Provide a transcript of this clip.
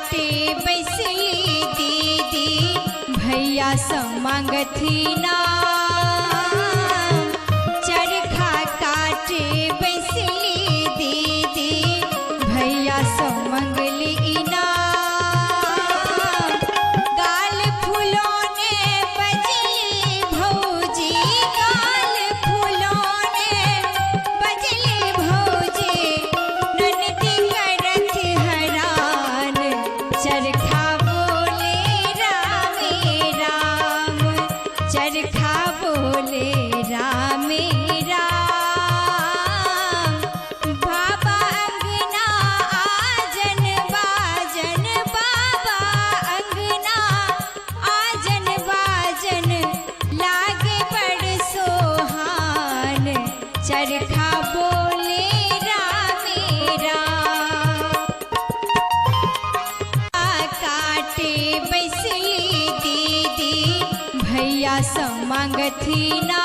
काटे बैसली दीदी भैया समंगथी ना चरखा काटे बैसली दीदी भैया समंगली ना गाल फूलों ने बजली भौजी गाल फूलों ने बजली भौजी ननदी करत हरान चरखा बोले रामे राम चरखा बोले रामे राम बाबा अंगना आजन बाजन बाबा अंगना आजन बाजन लागे बड़ सोहान चरखा बोले रामे राम काटे बैसली दीदी भैया समंगथी ना